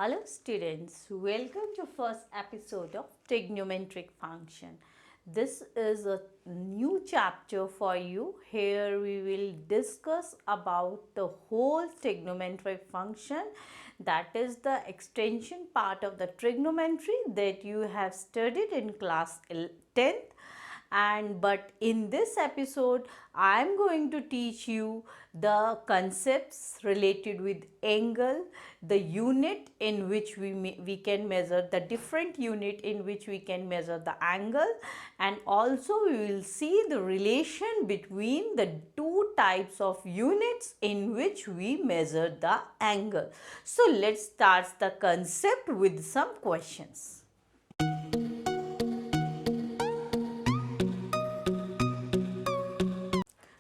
Hello students, welcome to first episode of trigonometric function. This is a new chapter for you. Here we will discuss about the whole trigonometric function, that is the extension part of the trigonometry that you have studied in class 10th. But in this episode I am going to teach you the concepts related with angle, the unit in which we can measure, the different unit in which we can measure the angle, and also we will see the relation between the two types of units in which we measure the angle. So let's start the concept with some questions.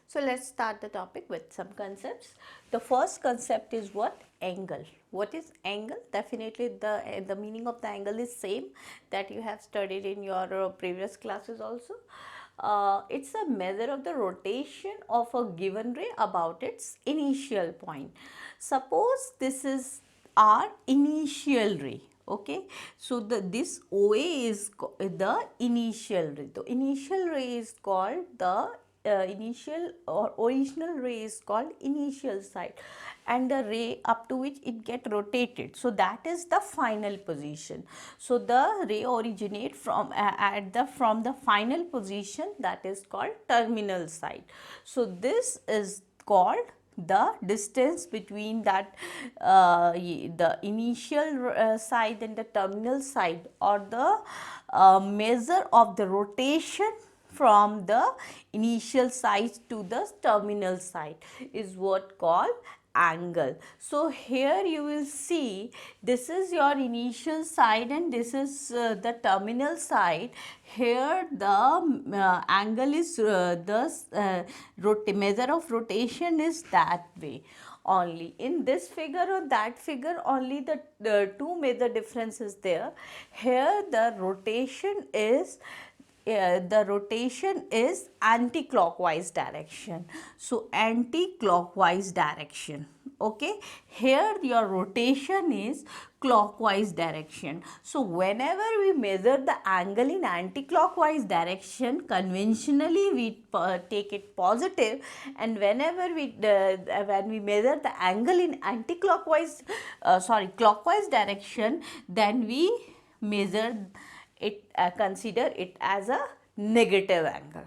So let's start the topic with some concepts. The first concept is what? Angle. What is angle? Definitely the meaning of the angle is same that you have studied in your previous classes also. It's a measure of the rotation of a given ray about its initial point. Suppose this is our initial ray. Okay, so this OA is the initial ray. The initial ray is called the initial or original ray is called initial side, and the ray up to which it get rotated, so that is the final position. So the ray originate from from the final position, that is called terminal side. So this is called the distance between that the initial side and the terminal side, or the measure of the rotation from the initial side to the terminal side is what called angle. So here you will see this is your initial side and this is the terminal side. Here the angle is measure of rotation is that way only. In this figure or that figure only the two major difference is there. Here the rotation is anti-clockwise direction. So anti-clockwise direction. Okay, here your rotation is clockwise direction. So whenever we measure the angle in anti-clockwise direction, conventionally we take it positive, and whenever when we measure the angle in anti-clockwise clockwise direction, then we measure it, consider it as a negative angle.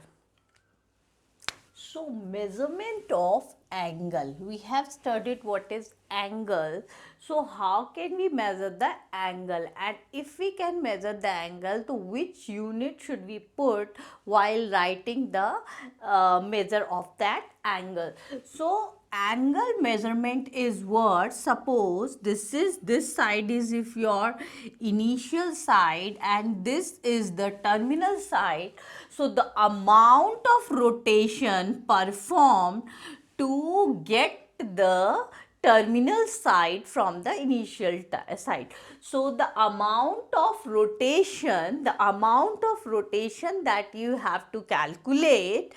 So measurement of angle, we have studied what is angle. So how can we measure the angle, and if we can measure the angle, to which unit should we put while writing the measure of that angle? So angle measurement is what? Suppose this side is if your initial side and this is the terminal side. So the amount of rotation performed to get the terminal side from the initial side. So the amount of rotation that you have to calculate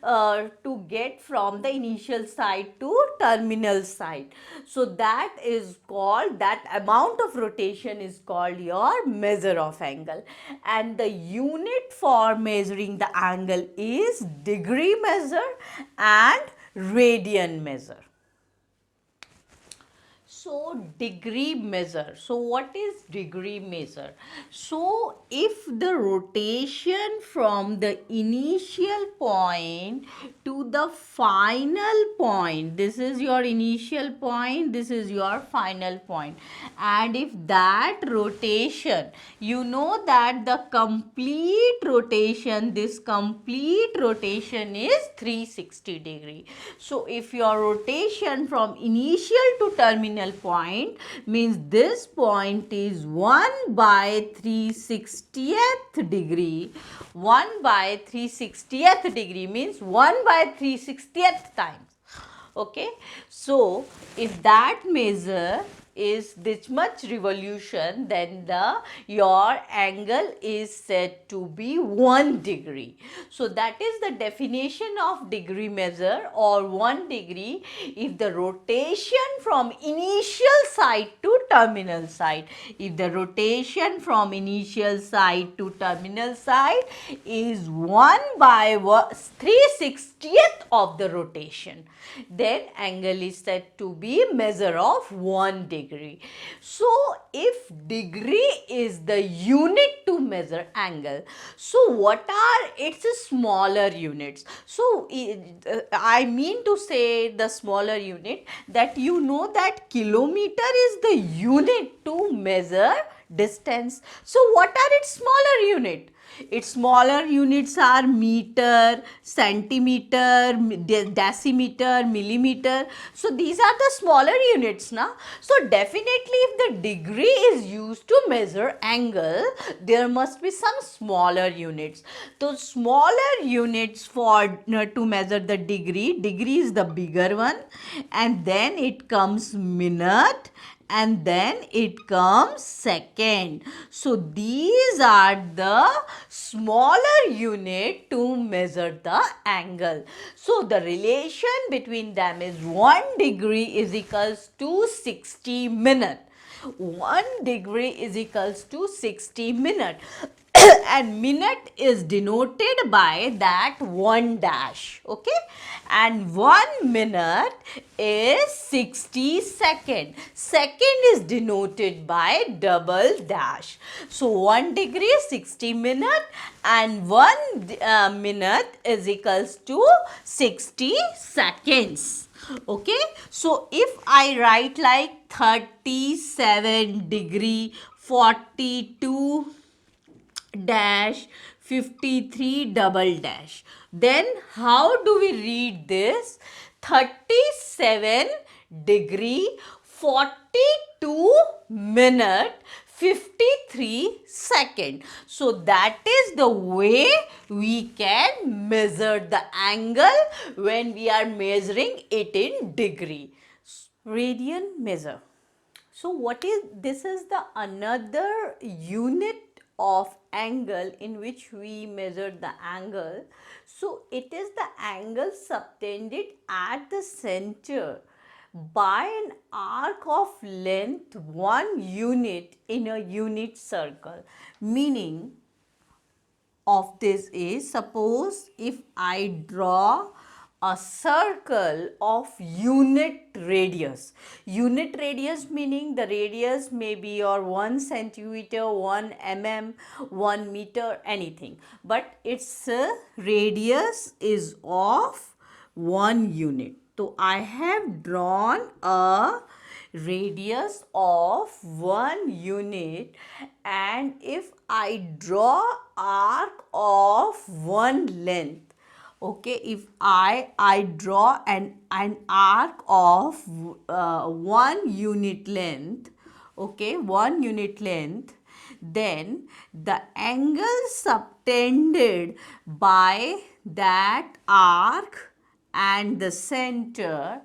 to get from the initial side to terminal side. So that is called, that amount of rotation is called your measure of angle, and the unit for measuring the angle is degree measure and radian measure. So degree measure. So what is degree measure? So if the rotation from the initial point to the final point, this is your initial point, this is your final point, and if that rotation, you know that the complete rotation, this complete rotation is 360 degree. So if your rotation from initial to terminal point means this point is 1 by 360th degree. 1 by 360th degree means 1 by 360th times. Okay, so if that measure is this much revolution, then your angle is said to be 1 degree. So that is the definition of degree measure, or 1 degree if the rotation from initial side to terminal side. If the rotation from initial side to terminal side is 1 by 3/60th of the rotation, then angle is said to be measure of 1 degree. So if degree is the unit to measure angle, so what are its smaller units? So I mean to say the smaller unit, that you know that kilometer is the unit to measure distance. So what are its smaller unit? Its smaller units are meter, centimeter, decimeter, millimeter. So these are the smaller units now. So definitely if the degree is used to measure angle, there must be some smaller units. So smaller units for to measure the degree is the bigger one, and then it comes minute, and then it comes second. So these are the smaller unit to measure the angle. So the relation between them is 1 degree is equals to 60 minute. 1 degree is equals to 60 minute. And minute is denoted by that 1 dash, okay, and 1 minute is 60 second. Second is denoted by double dash. So 1 degree is 60 minute, and 1 minute is equals to 60 seconds. Okay, so if I write like 37 degree 42 dash 53 double dash, then how do we read this? 37 degree 42 minute 53 second. So that is the way we can measure the angle when we are measuring it in degree. Radian measure. So what is this? Is the another unit of angle in which we measure the angle. So it is the angle subtended at the center by an arc of length 1 unit in a unit circle. Meaning of this is, suppose if I draw a circle of unit radius. Unit radius meaning the radius may be your 1 centimeter, 1 mm, 1 meter, anything. But its radius is of 1 unit. So I have drawn a radius of 1 unit, and if I draw arc of 1 length, okay, if I draw an arc of 1 unit length, okay, 1 unit length, then the angle subtended by that arc and the center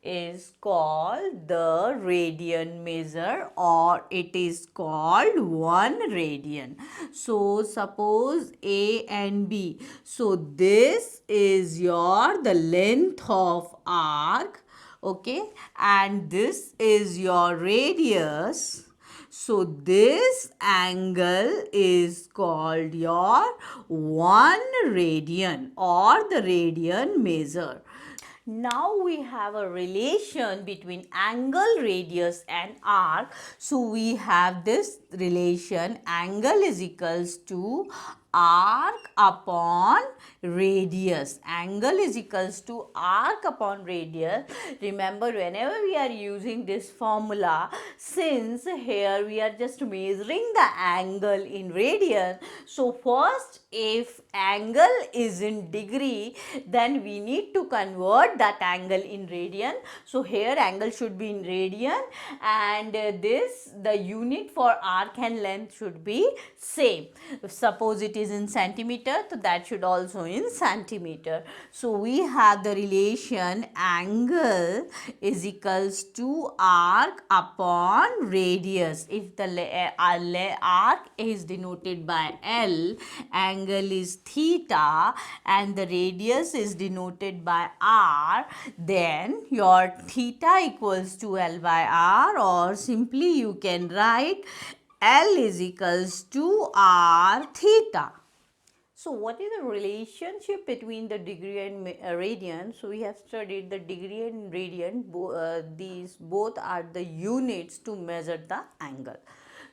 is called the radian measure, or it is called 1 radian. So suppose A and B. So this is your the length of arc, okay, and this is your radius. So this angle is called your 1 radian or the radian measure. Now we have a relation between angle, radius and arc. So we have this relation, angle is equals to arc upon radius. Angle is equals to arc upon radius. Remember, whenever we are using this formula, since here we are just measuring the angle in radian, so first if angle is in degree, then we need to convert that angle in radian. So here angle should be in radian, and the unit for arc and length should be same. Suppose it is in centimeter, so that should also in centimeter. So we have the relation angle is equals to arc upon radius. If the arc is denoted by L, angle is theta, and the radius is denoted by R, then your theta equals to L by R, or simply you can write L is equals to R theta. So what is the relationship between the degree and radian? So we have studied the degree and radian, these both are the units to measure the angle.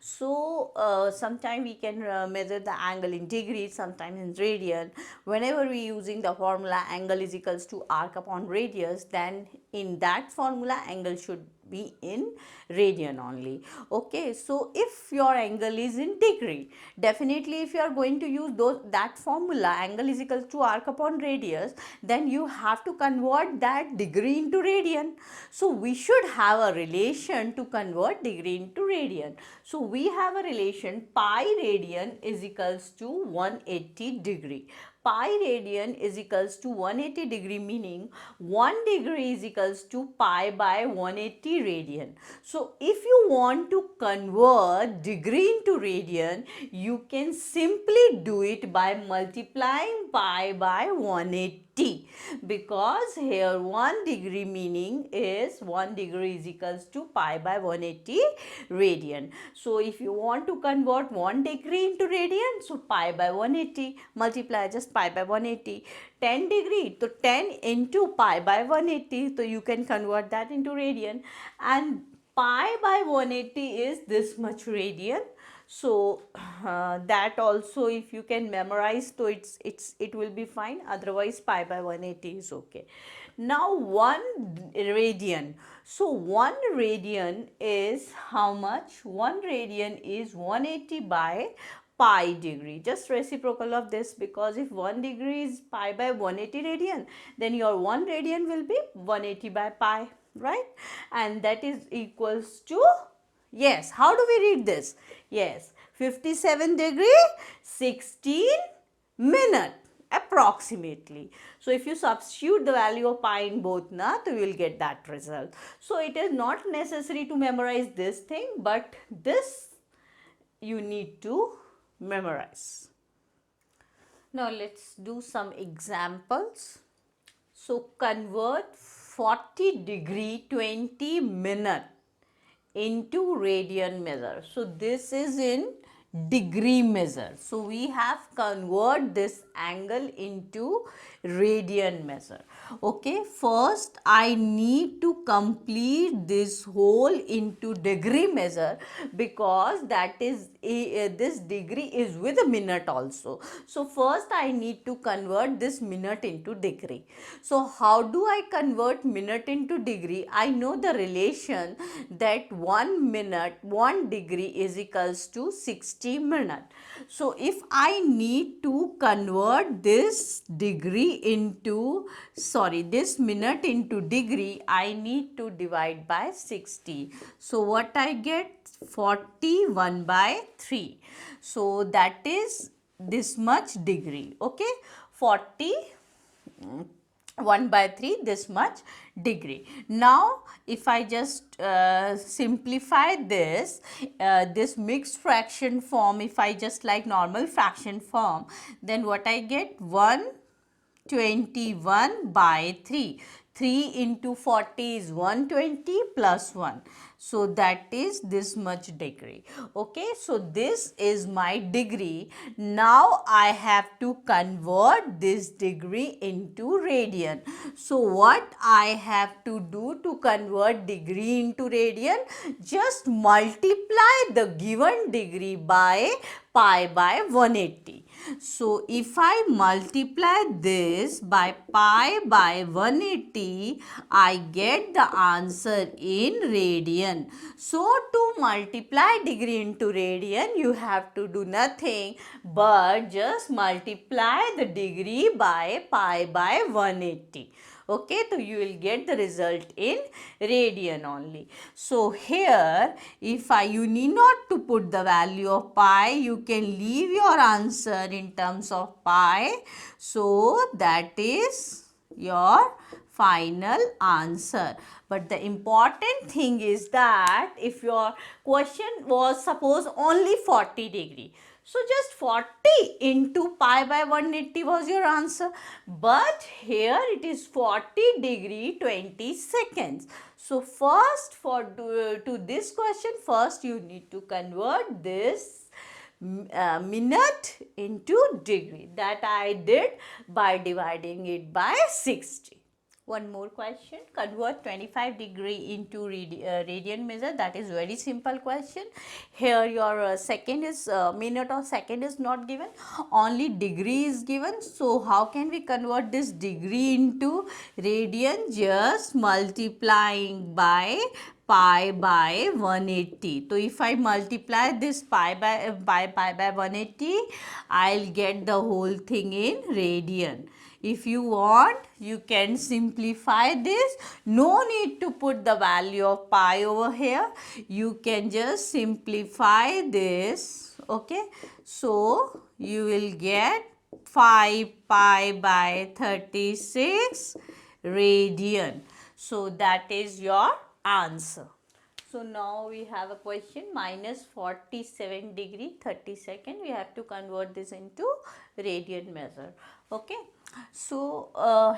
So sometimes we can measure the angle in degrees, sometimes in radian. Whenever we using the formula angle is equals to arc upon radius, then in that formula angle should be in radian only. Okay, so if your angle is in degree, definitely if you are going to use that formula angle is equal to arc upon radius, then you have to convert that degree into radian. So we should have a relation to convert degree into radian. So we have a relation pi radian is equals to 180 degree. Pi radian is equals to 180 degree, meaning 1 degree is equals to pi by 180 radian. So if you want to convert degree into radian, you can simply do it by multiplying pi by 180, because here 1 degree meaning is 1 degree is equals to pi by 180 radian. So if you want to convert 1 degree into radian, so pi by 180, multiply just pi by 180. 10 degree, so 10 into pi by 180, so you can convert that into radian, and pi by 180 is this much radian. So that also if you can memorize, so it will be fine, otherwise pi by 180 is okay. Now 1 radian, so 1 radian is how much? 1 radian is 180 by pi degree, just reciprocal of this, because if 1 degree is pi by 180 radian, then your 1 radian will be 180 by pi, right? And that is equals to, yes, how do we read this? Yes, 57 degree 16 minute approximately. So if you substitute the value of pi in both, so you will get that result. So it is not necessary to memorize this thing, but this you need to memorize. Now let's do some examples. So convert 40 degree 20 minute into radian measure. So this is in degree measure. So we have convert this angle into radian measure. Okay, first I need to complete this whole into degree measure, because that is this degree is with a minute also. So first I need to convert this minute into degree. So how do I convert minute into degree? I know the relation that 1 minute 1 degree is equals to 60 minute. So if I need to convert this degree into, this minute into degree, I need to divide by 60. So what I get? 41 by 3. So that is this much degree. Okay, 40 1 by 3 this much degree. Now if I just simplify this mixed fraction form, if I just like normal fraction form, then what I get? 121 by 3. 3 into 40 is 120 plus 1. So that is this much degree. Okay, so this is my degree. Now I have to convert this degree into radian. So what I have to do to convert degree into radian? Just multiply the given degree by pi by 180. So if I multiply this by pi by 180, I get the answer in radian. So to multiply degree into radian, you have to do nothing but just multiply the degree by pi by 180. Okay, so you will get the result in radian only. So here, if you need not to put the value of pi, you can leave your answer in terms of pi. So that is your final answer. But the important thing is that if your question was suppose only 40 degree, so just 40 into pi by 180 was your answer. But here it is 40 degree 20 seconds. So first to this question, first you need to convert this minute into degree. That I did by dividing it by 60. One more question, convert 25 degree into radian measure. That is very simple question. Here your second is minute or second is not given, only degree is given. So how can we convert this degree into radian? Just multiplying by pi by 180. So if I multiply this pi by 180, I'll get the whole thing in radian. If you want, you can simplify this. No need to put the value of pi over here. You can just simplify this. Okay. So you will get 5 pi by 36 radian. So that is your answer. So now we have a question, minus 47 degree 30 second. We have to convert this into radian measure. Okay. So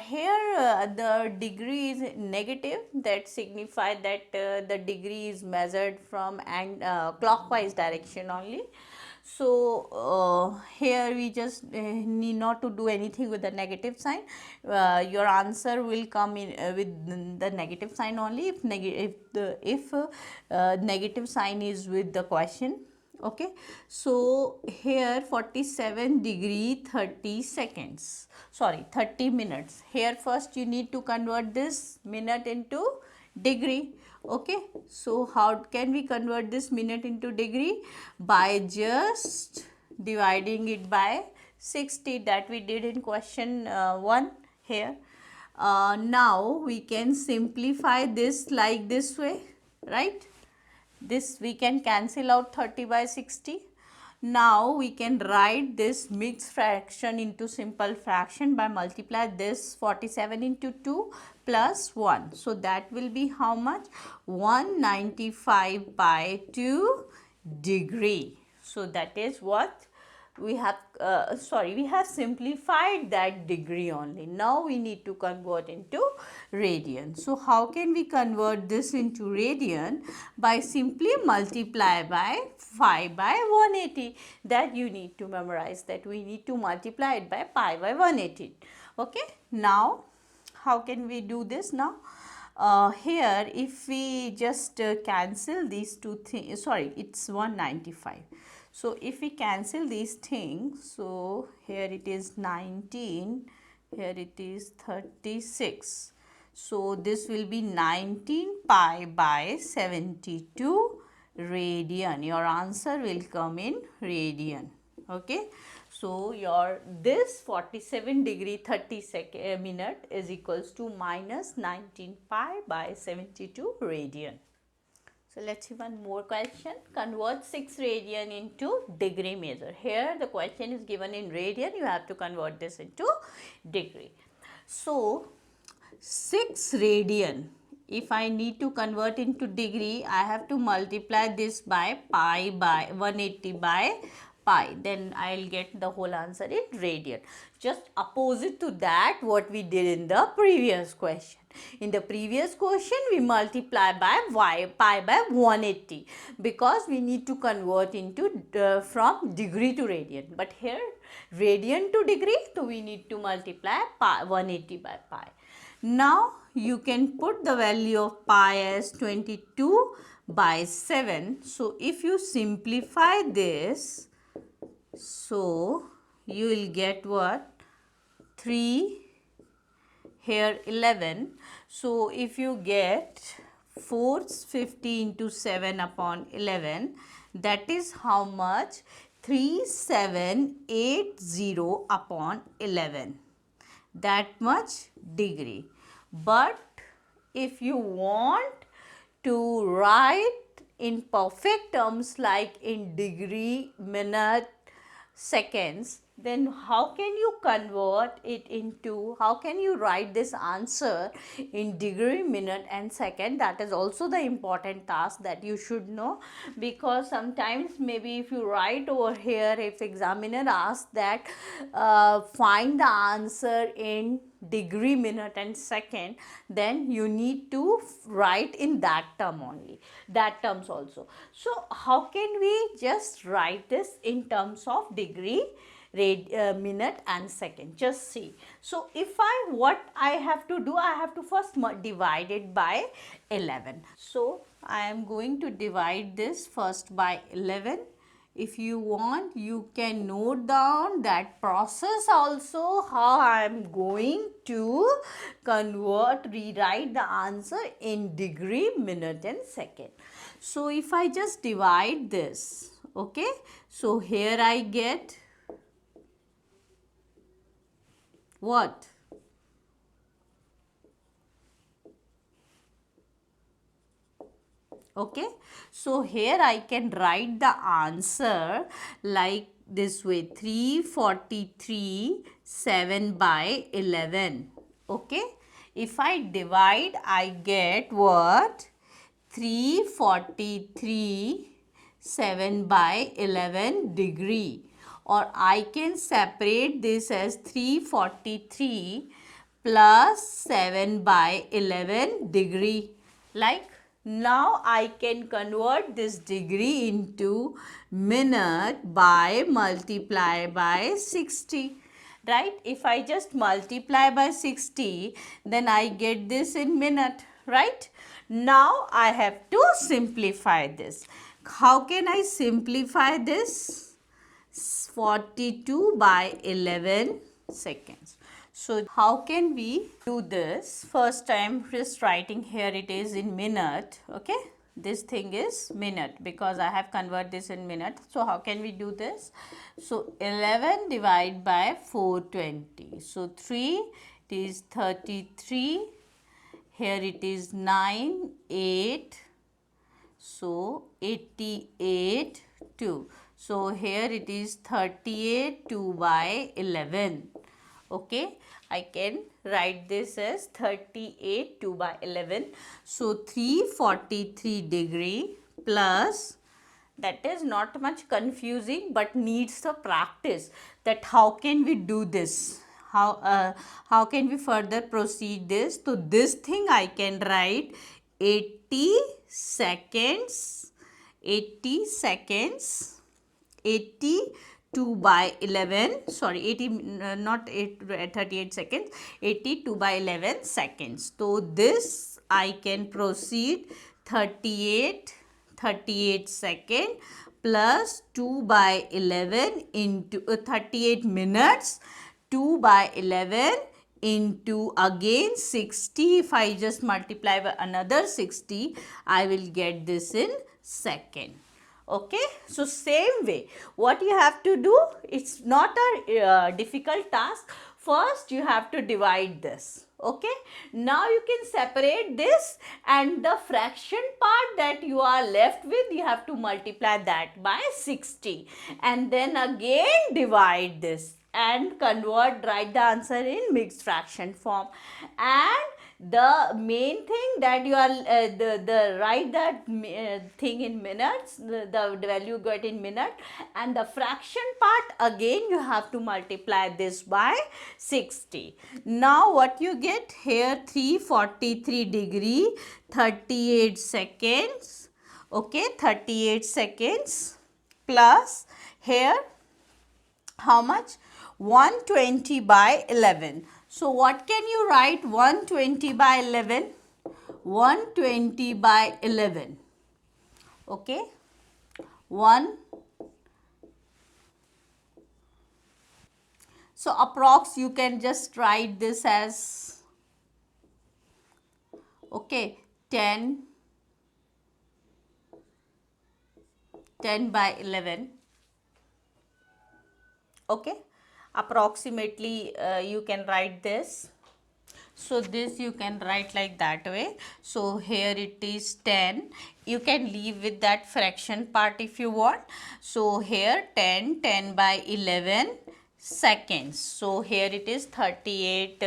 here the degree is negative. That signifies that the degree is measured from clockwise direction only. So here we just need not to do anything with the negative sign. Your answer will come in with the negative sign only if negative sign is with the question. Okay, so here 47 degree 30 seconds, sorry 30 minutes. Here first you need to convert this minute into degree. Okay, so how can we convert this minute into degree? By just dividing it by 60, that we did in question 1 here. Now we can simplify this like this way, right? This we can cancel out 30 by 60. Now we can write this mixed fraction into simple fraction by multiply this 47 into 2 plus 1. So that will be how much? 195 by 2 degree. So that is what we have we have simplified that degree only. Now we need to convert into radian. So how can we convert this into radian? By simply multiply by 5 by 180. That you need to memorize, that we need to multiply it by pi by 180. Okay, now how can we do this now? Here if we just cancel these two things, sorry, it's 195. So if we cancel these things, so here it is 19, here it is 36. So this will be 19 pi by 72 radian. Your answer will come in radian. Okay. So your this 47 degree 30 minute is equals to minus 19 pi by 72 radian. So let's see one more question. Convert 6 radian into degree measure. Here the question is given in radian. You have to convert this into degree. So 6 radian. If I need to convert into degree, I have to multiply this by pi by 180 by pi. Then I will get the whole answer in radian. Just opposite to that what we did in the previous question. In the previous question, we multiply by pi by 180 because we need to convert into from degree to radian. But here radian to degree, so we need to multiply pi 180 by pi. Now you can put the value of pi as 22 by 7. So if you simplify this, so you will get what? 3, here 11. So if you get 450 into 7 upon 11, that is how much? 3780 upon 11. That much degree. But if you want to write in perfect terms like in degree, minute, seconds, then how can you convert it into, how can you write this answer in degree, minute and second? That is also the important task that you should know, because sometimes maybe if you write over here, if examiner asks that find the answer in degree, minute and second, then you need to write in that term only, that terms also. So how can we just write this in terms of degree, minute and second? Just see. So if what I have to do, I have to first divide it by 11. So I am going to divide this first by 11. If you want, you can note down that process also, how I am going to rewrite the answer in degree, minute and second. So if I just divide this, okay, so here I get what? Okay, so here I can write the answer like this way: 343 7 by 11. Okay, if I divide, I get what? 343 7 by 11 degree, or I can separate this as 343 plus 7 by 11 degree. Like, now I can convert this degree into minute by multiply by 60. Right? If I just multiply by 60, then I get this in minute. Right? Now I have to simplify this. How can I simplify this? 42 by 11 seconds. So how can we do this? First I am just writing here, it is in minute. Okay, this thing is minute because I have converted this in minute. So how can we do this? So 11 divided by 420. So 3, it is 33. Here it is 9, 8. So 88, 2. So here it is 38, 2 by 11. Okay, I can write this as 38, 2 by 11. So 343 degree plus, that is not much confusing but needs the practice, that how can we do this, how can we further proceed this. So this thing I can write 80 seconds, 80 seconds, 82 by 11, sorry 80 not 8, 38 seconds, 82 by 11 seconds. So this I can proceed 38 second plus 2 by 11 into 38 minutes, 2 by 11 into again 60. If I just multiply by another 60, I will get this in second. Okay, so same way, what you have to do, it's not a difficult task. First you have to divide this. Okay, now you can separate this, and the fraction part that you are left with, you have to multiply that by 60 and then again divide this and convert, write the answer in mixed fraction form. And the main thing that you are the write that thing in minutes, the value got in minute, and the fraction part again you have to multiply this by 60. Now what you get here, 343 degree 38 seconds. Okay, 38 seconds plus here how much, 120 by 11. So what can you write 120 by 11? 120 by 11. Okay, 1. So approx you can just write this as, okay, 10 by 11. Okay, approximately you can write this. So this you can write like that way. So here it is 10. You can leave with that fraction part if you want. So here 10, 10 by 11 seconds. So here it is 38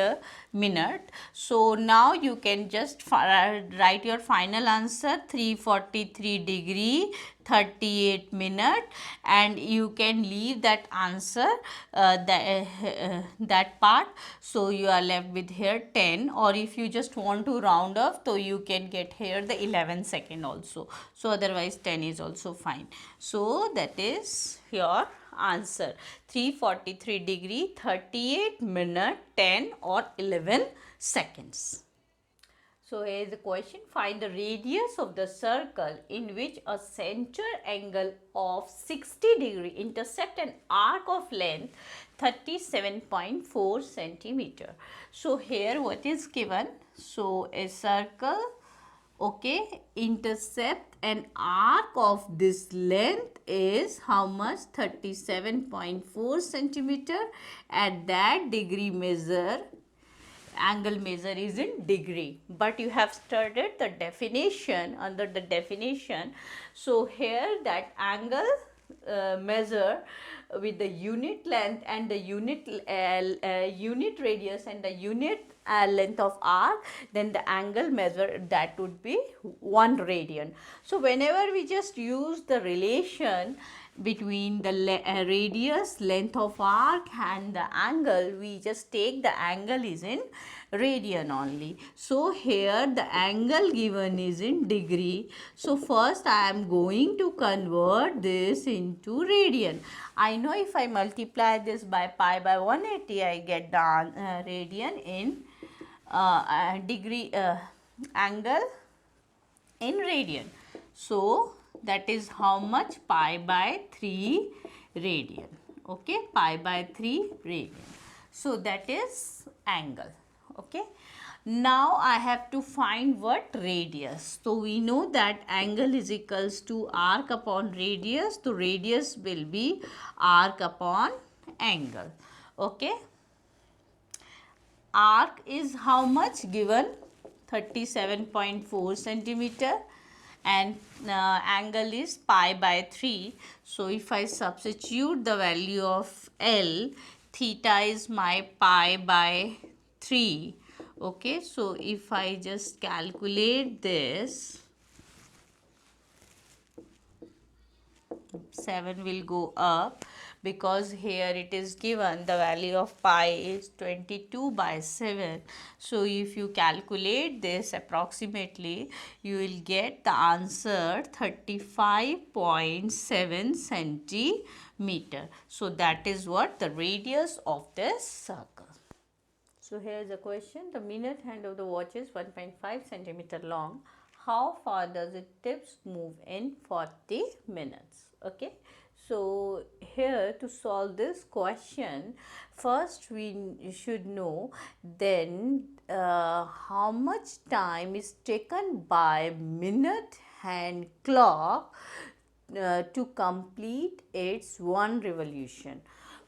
minute. So now you can just write your final answer 343 degree 38 minute, and you can leave that answer that part. So you are left with here 10, or if you just want to round off, so you can get here the 11 second also. So otherwise 10 is also fine. So that is your answer, 343 degree 38 minute 10 or 11 seconds. So here is the question. Find the radius of the circle in which a center angle of 60 degree intersect an arc of length 37.4 centimeter. So here what is given? So a circle, okay, intercept an arc of this length is how much? 37.4 centimeter. At that degree measure, angle measure is in degree, but you have studied the definition. Under the definition, so here that angle measure with the unit length and the unit radius and the unit length of arc, then the angle measure that would be 1 radian. So whenever we just use the relation between the radius, length of arc and the angle, we just take the angle is in radian only. So here the angle given is in degree. So first I am going to convert this into radian. I know if I multiply this by pi by 180, I get the radian in degree angle in radian. So that is how much? Pi by 3 radian. Okay, pi by 3 radian. So that is angle. Okay. Now I have to find what? Radius. So we know that angle is equals to arc upon radius. So radius will be arc upon angle. Okay. Arc is how much given? 37.4 centimeter, and angle is pi by 3. So if I substitute the value of L, theta is my pi by 3. Okay, so if I just calculate this, 7 will go up, because here it is given the value of pi is 22 by 7. So if you calculate this approximately, you will get the answer 35.7 centimeter. So that is what the radius of this circle. So here is a question. The minute hand of the watch is 1.5 centimeter long. How far does it tips move in 40 minutes? Okay. So here to solve this question, first we should know then how much time is taken by minute hand clock to complete its one revolution.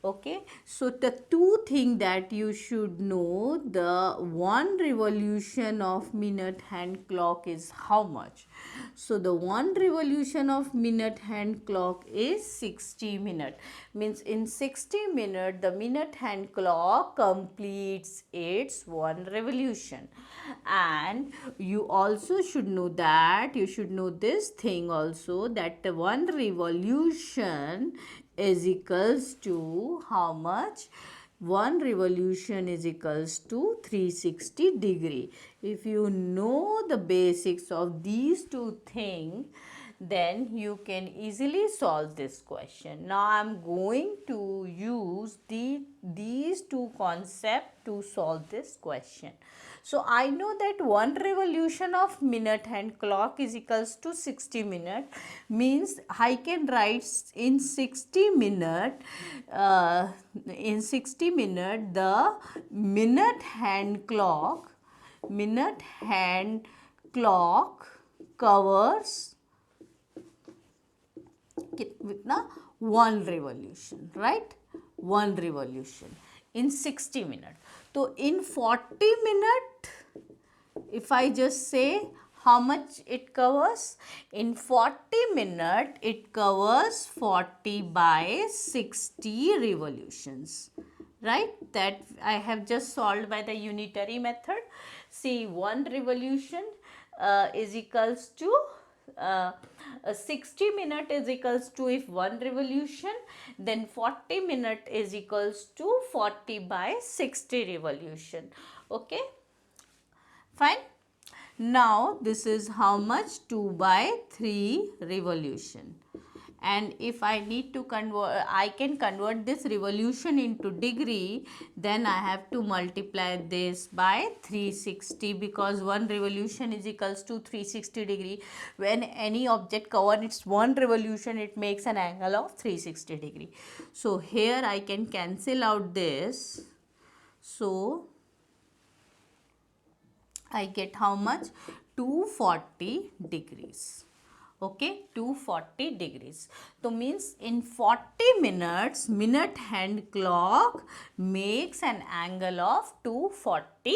Okay, so the two things that you should know, the one revolution of minute hand clock is how much. So the one revolution of minute hand clock is 60 minutes. Means in 60 minutes the minute hand clock completes its one revolution. And you also should know that, you should know this thing also, that the one revolution is equals to how much? One revolution is equals to 360 degree. If you know the basics of these two things, then you can easily solve this question. Now I am going to use these two concepts to solve this question. So I know that one revolution of minute hand clock is equals to 60 minutes. Means I can write in 60 minute the minute hand clock covers with one revolution, right? One revolution. in 60 minutes. So in 40 minutes, if I just say how much it covers, in 40 minutes it covers 40 by 60 revolutions, right? That I have just solved by the unitary method. See, one revolution is equals to 60 minute is equals to, if one revolution, then 40 minute is equals to 40 by 60 revolution. Okay, fine. Now this is how much? 2 by 3 revolution. And if I need to convert, I can convert this revolution into degree, then I have to multiply this by 360, because one revolution is equals to 360 degree. When any object cover its one revolution, it makes an angle of 360 degree. So here I can cancel out this. So I get how much? 240 degrees. Okay, 240 degrees. So means in 40 minutes, minute hand clock makes an angle of 240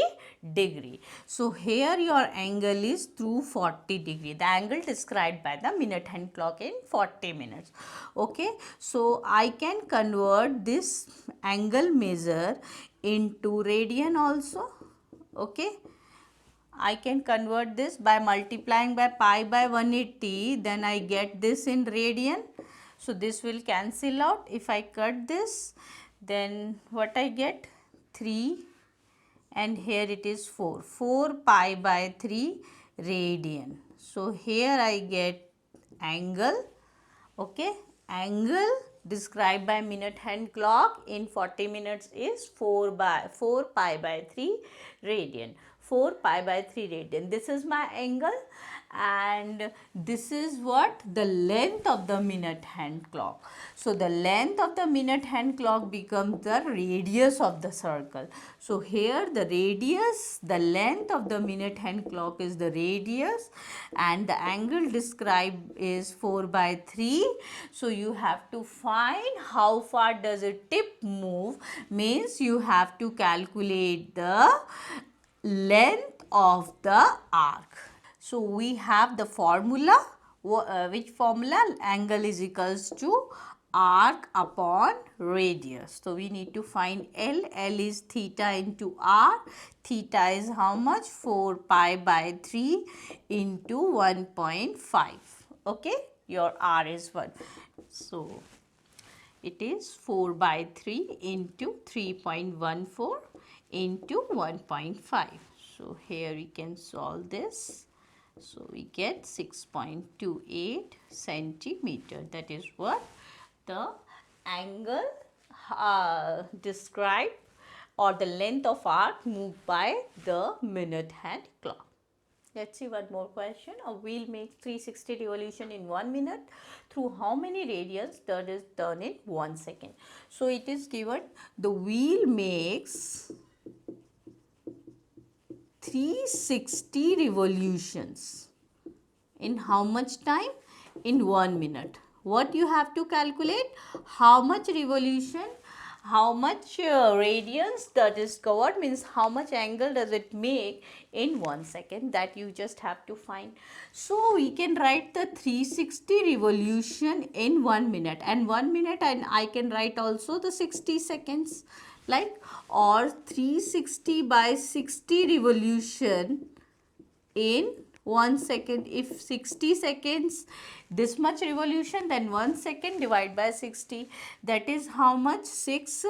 degree. So here your angle is 240 degree. The angle described by the minute hand clock in 40 minutes. Okay, so I can convert this angle measure into radian also. Okay, I can convert this by multiplying by pi by 180, then I get this in radian. So this will cancel out. If I cut this, then what I get? 3, and here it is 4. 4 pi by 3 radian. So here I get angle. Okay, angle described by minute hand clock in 40 minutes is 4 pi by 3 radian. 4 pi by 3 radian. This is my angle, and this is what? The length of the minute hand clock. So the length of the minute hand clock becomes the radius of the circle. So here the radius, the length of the minute hand clock is the radius, and the angle described is 4 by 3. So you have to find how far does a tip move, means you have to calculate the length of the arc. So we have the formula, which formula? Angle is equals to arc upon radius. So we need to find L. L is theta into R. Theta is how much? 4 pi by 3 into 1.5. Okay, your R is 1. So it is 4 by 3 into 3.14 into 1.5. So here we can solve this. So we get 6.28 centimeter. That is what the angle described, or the length of arc moved by the minute hand clock. Let's see one more question. A wheel makes 360 revolution in 1 minute. Through how many radians? That is done in 1 second. So it is given the wheel makes 360 revolutions in how much time? In 1 minute. What you have to calculate? How much revolution, how much radians that is covered, means how much angle does it make in 1 second, that you just have to find. So we can write the 360 revolution in 1 minute, and 1 minute, and I can write also the 60 seconds, like, or 360 by 60 revolution in 1 second. If 60 seconds this much revolution, then 1 second divide by 60, that is how much? 6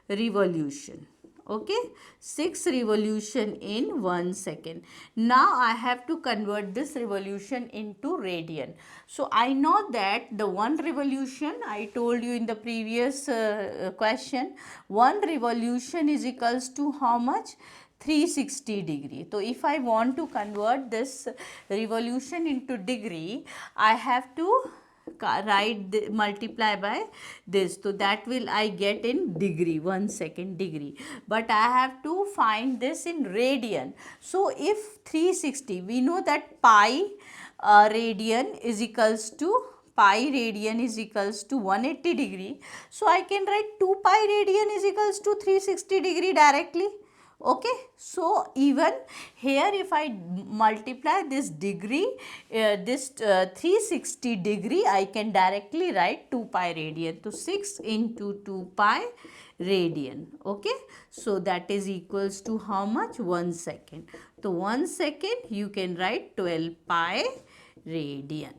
revolution. Okay, 6 revolution in 1 second. Now I have to convert this revolution into radian. So I know that the one revolution, I told you in the previous question, one revolution is equals to how much? 360 degree. So if I want to convert this revolution into degree, I have to multiply by this. So that will I get in degree, 1 second degree. But I have to find this in radian. So if 360, we know that pi radian is equals to pi radian is equals to 180 degree. So I can write 2 pi radian is equals to 360 degree directly. Okay, so even here if I multiply this degree, this 360 degree, I can directly write 2 pi radian. So 6 into 2 pi radian. Okay, so that is equals to how much? 1 second. So 1 second you can write 12 pi radian.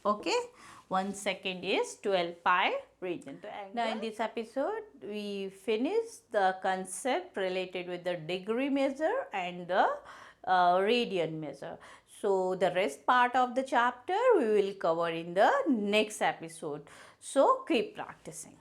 Okay, 1 second is 12 pi radian. Now in this episode we finished the concept related with the degree measure and the radian measure. So the rest part of the chapter we will cover in the next episode. So keep practicing.